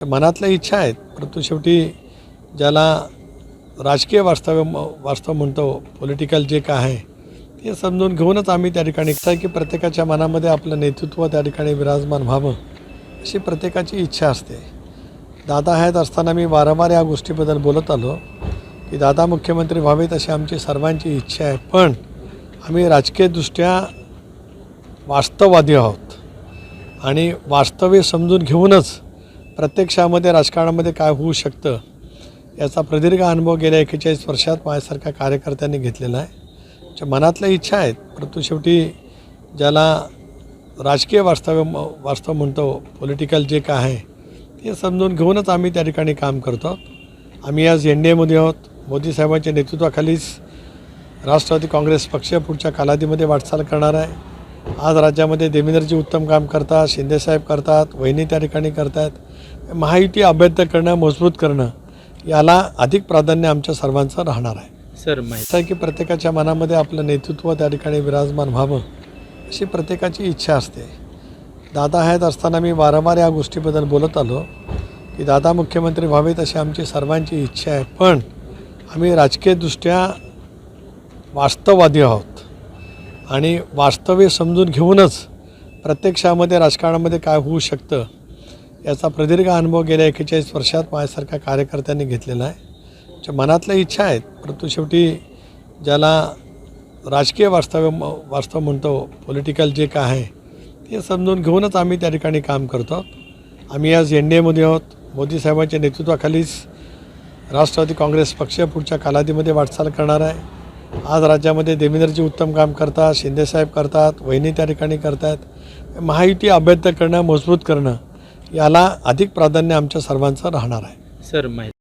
मनातल्या इच्छा आहेत, परंतु शेवटी ज्याला राजकीय वास्तव म्हणतो, पॉलिटिकल जे काय आहे ते समजून घेऊनच आम्ही त्या ठिकाणी आहे की प्रत्येकाच्या मनामध्ये आपलं नेतृत्व त्या ठिकाणी विराजमान व्हावं अशी प्रत्येकाची इच्छा असते. दादा आहेत असताना मी वारंवार या गोष्टीबद्दल बोलत आलो की दादा मुख्यमंत्री व्हावेत अशी आमची सर्वांची इच्छा आहे. पण आम्ही राजकीयदृष्ट्या वास्तववादी आहोत आणि वास्तवे समजून घेऊनच प्रत्यक्षामध्ये राजकारणामध्ये काय होऊ शकतं याचा प्रदीर्घ अनुभव गेल्या 41 वर्षात माझ्यासारख्या कार्यकर्त्यांनी घेतलेला आहे. मनातल्या इच्छा आहेत, परंतु शेवटी ज्याला राजकीय वास्तव म्हणतो, पॉलिटिकल जे काय आहे ते समजून घेऊनच आम्ही त्या ठिकाणी काम करतो आहोत. आम्ही आज NDAमध्ये आहोत. मोदी साहेबांच्या नेतृत्वाखालीच राष्ट्रवादी काँग्रेस पक्ष पुढच्या कालावधीमध्ये वाटचाल करणार आहे. आज राज्यामध्ये देवेंद्रजी उत्तम काम करतात, शिंदेसाहेब करतात, वहिनी त्या ठिकाणी करतात. महायुती अभ्यर्थ करणं, मजबूत करणं याला अधिक प्राधान्य आमच्या सर्वांचं राहणार आहे. सर माहिती आहे की प्रत्येकाच्या मनामध्ये आपलं नेतृत्व त्या ठिकाणी विराजमान व्हावं अशी प्रत्येकाची इच्छा असते. दादा आहेत असताना मी वारंवार या गोष्टीबद्दल बोलत आलो की दादा मुख्यमंत्री व्हावेत अशी आमची सर्वांची इच्छा आहे. पण आम्ही राजकीयदृष्ट्या वास्तववादी आहोत आणि वास्तवे समजून घेऊनच प्रत्यक्षामध्ये राजकारणामध्ये काय होऊ शकतं याचा प्रदीर्घ अनुभव गेल्या 41 वर्षात माझ्यासारख्या कार्यकर्त्यांनी घेतलेला आहे. मनातल्या इच्छा आहेत, परंतु शेवटी ज्याला राजकीय वास्तव म्हणतो, पॉलिटिकल जे काय आहे ते समजून घेऊनच आम्ही त्या ठिकाणी काम करतो आहोत. आम्ही आज NDAमध्ये आहोत. मोदी साहेबांच्या नेतृत्वाखालीच राष्ट्रवादी काँग्रेस पक्ष पुढच्या कालावधीमध्ये वाटचाल करणार आहे. आज राज्यामध्ये देवेंद्रजी उत्तम काम करतात, शिंदेसाहेब करतात, वहिनी त्या ठिकाणी करतात. महायुती अभ्यर्थ करणं, मजबूत करणं याला अधिक प्राधान्य आमच्या सर्वांचं राहणार आहे. सर माहिती